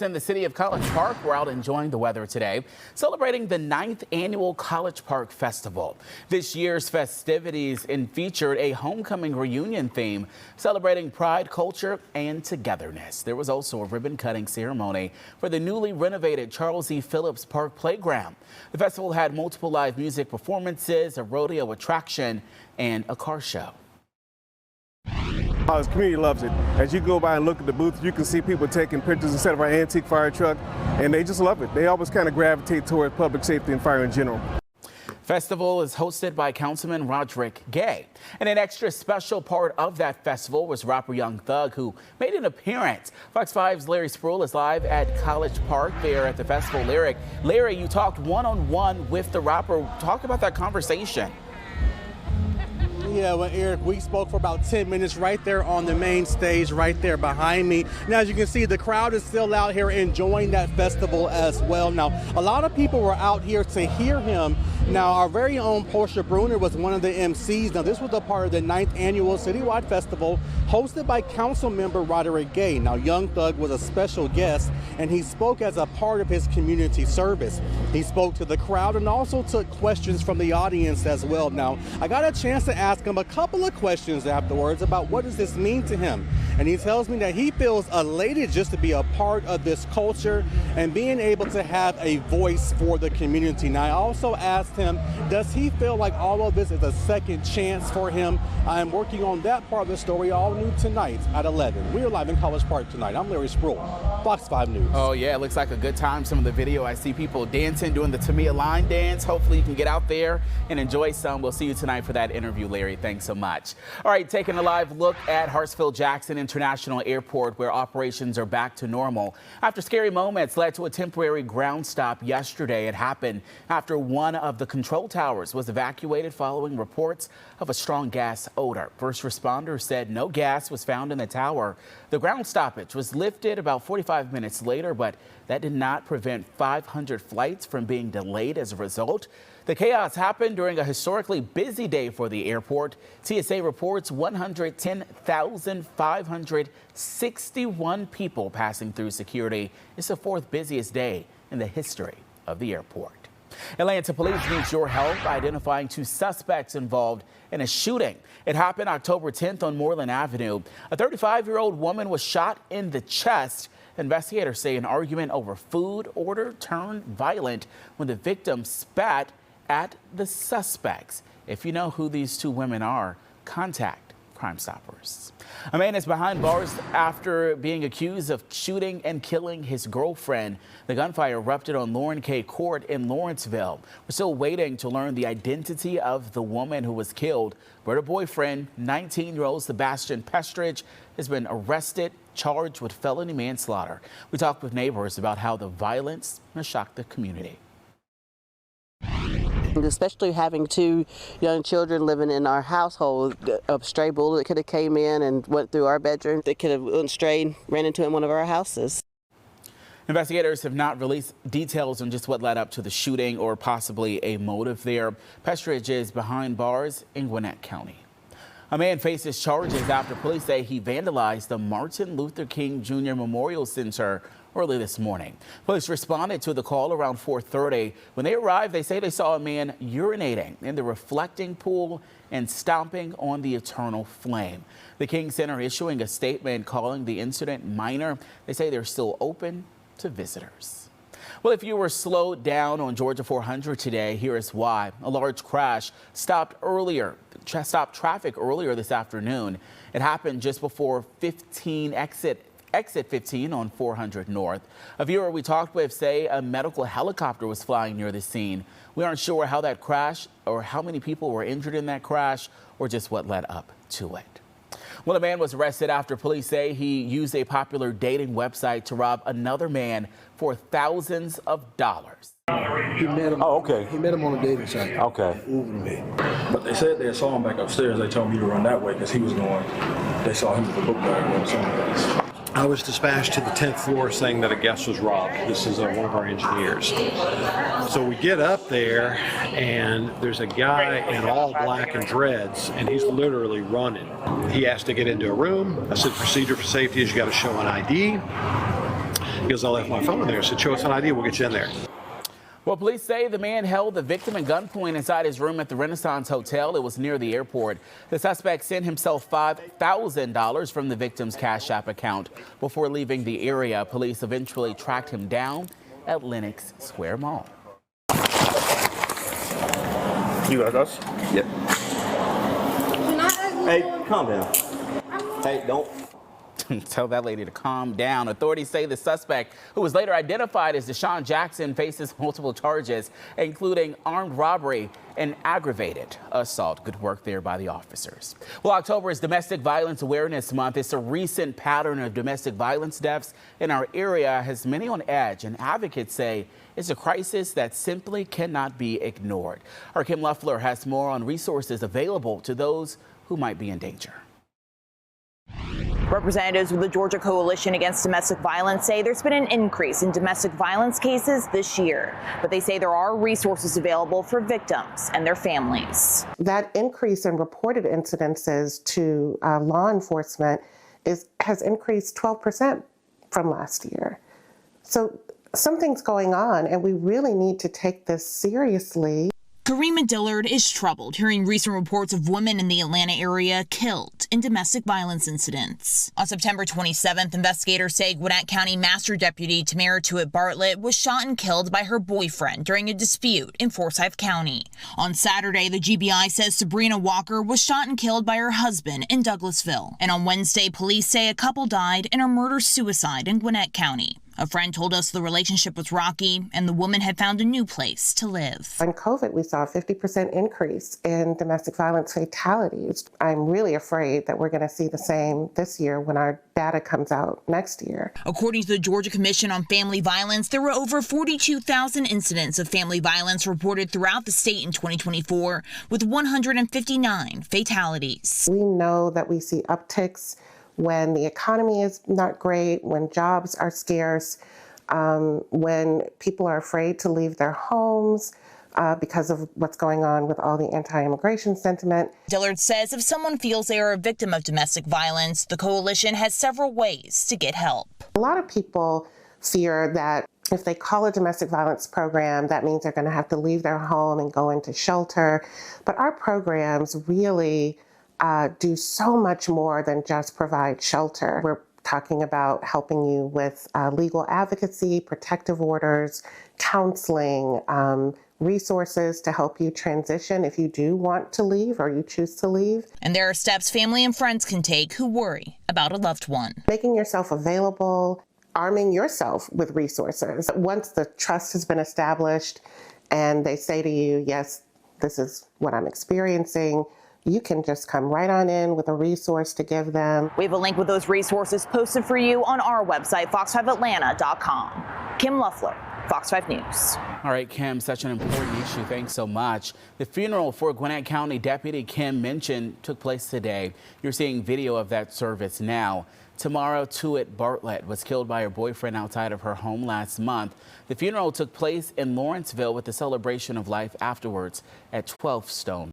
In the city of College Park, we're out enjoying the weather today, celebrating the 9th annual College Park Festival. This year's festivities featured a homecoming reunion theme, celebrating pride, culture, and togetherness. There was also a ribbon-cutting ceremony for the newly renovated Charles E. Phillips Park Playground. The festival had multiple live music performances, a rodeo attraction, and a car show. The community loves it. As you go by and look at the booth, you can see people taking pictures instead of our antique fire truck, and they just love it. They always kind of gravitate toward public safety and fire in general. Festival is hosted by Councilman Roderick Gay. And an extra special part of that festival was rapper Young Thug, who made an appearance. Fox 5's Larry Spruill is live at College Park there at the festival. Larry, you talked one-on-one with the rapper. Talk about that conversation. Yeah, well, Eric, we spoke for about 10 minutes right there on the main stage right there behind me. Now, as you can see, the crowd is still out here enjoying that festival as well. Now, a lot of people were out here to hear him. Now, our very own Portia Bruner was one of the MCs. Now, this was a part of the 9th annual citywide festival hosted by council member Roderick Gay. Now, Young Thug was a special guest, and he spoke as a part of his community service. He spoke to the crowd and also took questions from the audience as well. Now, I got a chance to ask him a couple of questions afterwards about what does this mean to him. And he tells me that he feels elated just to be a part of this culture and being able to have a voice for the community. Now, I also asked him, does he feel like all of this is a second chance for him? I am working on that part of the story, all new tonight at 11. We are live in College Park tonight. I'm Larry Spruill, Fox 5 News. Oh, yeah, it looks like a good time. Some of the video, I see people dancing, doing the Tamia line dance. Hopefully you can get out there and enjoy some. We'll see you tonight for that interview, Larry. Thanks so much. All right, taking a live look at Hartsfield-Jackson International Airport, where operations are back to normal. After scary moments led to a temporary ground stop yesterday, it happened after one of the control towers was evacuated following reports of a strong gas odor. First responders said no gas was found in the tower. The ground stoppage was lifted about 45 minutes later, but that did not prevent 500 flights from being delayed as a result. The chaos happened during a historically busy day for the airport. TSA reports 110,561 people passing through security. It's the 4th busiest day in the history of the airport. Atlanta police needs your help identifying 2 suspects involved in a shooting. It happened October 10th on Moreland Avenue. A 35-year-old woman was shot in the chest. Investigators say an argument over food order turned violent when the victim spat at the suspects. If you know who these 2 women are, contact Crime Stoppers. A man is behind bars after being accused of shooting and killing his girlfriend. The gunfire erupted on Lauren K. Court in Lawrenceville. We're still waiting to learn the identity of the woman who was killed, but her boyfriend, 19-year-old Sebastian Pestridge, has been arrested, charged with felony manslaughter. We talked with neighbors about how the violence has shocked the community. Especially having 2 young children living in our household, a stray bullet could have came in and went through our bedroom. They could have went straight, ran into in one of our houses. Investigators have not released details on just what led up to the shooting or possibly a motive there. Pestridge is behind bars in Gwinnett County. A man faces charges after police say he vandalized the Martin Luther King Jr. Memorial Center early this morning. Police responded to the call around 4:30. When they arrived, they say they saw a man urinating in the reflecting pool and stomping on the eternal flame. The King Center issuing a statement calling the incident minor. They say they're still open to visitors. Well, if you were slowed down on Georgia 400 today, here is why. A large crash stopped traffic earlier this afternoon. It happened just before exit 15 on 400 North. A viewer we talked with say a medical helicopter was flying near the scene. We aren't sure how that crashed or how many people were injured in that crash or just what led up to it. Well, a man was arrested after police say he used a popular dating website to rob another man for thousands of dollars. He met him. Oh, okay. He met him on a dating site. Okay. But they said they saw him back upstairs. They told me to run that way because he was going. They saw him with the book bag or something. I was dispatched to the 10th floor saying that a guest was robbed. This is one of our engineers. So we get up there and there's a guy in all black and dreads and he's literally running. He asked to get into a room. I said procedure for safety is you got to show an ID. because I left my phone there. So show us an ID, we'll get you in there. Well, police say the man held the victim at gunpoint inside his room at the Renaissance Hotel. It was near the airport. The suspect sent himself $5,000 from the victim's Cash App account before leaving the area. Police eventually tracked him down at Lenox Square Mall. You got us? Yep. Hey, calm down. Hey, don't. Tell that lady to calm down. Authorities say the suspect, who was later identified as Deshaun Jackson, faces multiple charges, including armed robbery and aggravated assault. Good work there by the officers. Well, October is Domestic Violence Awareness Month. It's a recent pattern of domestic violence deaths in our area has many on edge, and advocates say it's a crisis that simply cannot be ignored. Our Kim Luffler has more on resources available to those who might be in danger. Representatives with the Georgia Coalition Against Domestic Violence say there's been an increase in domestic violence cases this year, but they say there are resources available for victims and their families. That increase in reported incidences to law enforcement has increased 12% from last year. So something's going on, and we really need to take this seriously. Karima Dillard is troubled hearing recent reports of women in the Atlanta area killed in domestic violence incidents. On September 27th, investigators say Gwinnett County Master Deputy Tamara Tuitt Bartlett was shot and killed by her boyfriend during a dispute in Forsyth County. On Saturday, the GBI says Sabrina Walker was shot and killed by her husband in Douglasville. And on Wednesday, police say a couple died in a murder-suicide in Gwinnett County. A friend told us the relationship was rocky and the woman had found a new place to live. On COVID, we saw a 50% increase in domestic violence fatalities. I'm really afraid that we're going to see the same this year when our data comes out next year. According to the Georgia Commission on Family Violence, there were over 42,000 incidents of family violence reported throughout the state in 2024, with 159 fatalities. We know that we see upticks when the economy is not great, when jobs are scarce, when people are afraid to leave their homes because of what's going on with all the anti-immigration sentiment. Dillard says if someone feels they are a victim of domestic violence, the coalition has several ways to get help. A lot of people fear that if they call a domestic violence program, that means they're going to have to leave their home and go into shelter. But our programs really do so much more than just provide shelter. We're talking about helping you with legal advocacy, protective orders, counseling, resources to help you transition if you do want to leave or you choose to leave. And there are steps family and friends can take who worry about a loved one. Making yourself available, arming yourself with resources. Once the trust has been established and they say to you, yes, this is what I'm experiencing, you can just come right on in with a resource to give them. We have a link with those resources posted for you on our website, fox5atlanta.com. Kim Luffler, Fox 5 News. All right, Kim, such an important issue. Thanks so much. The funeral for Gwinnett County Deputy Kim mentioned took place today. You're seeing video of that service now. Tomorrow, Tuitt Bartlett was killed by her boyfriend outside of her home last month. The funeral took place in Lawrenceville with the celebration of life afterwards at 12 Stone.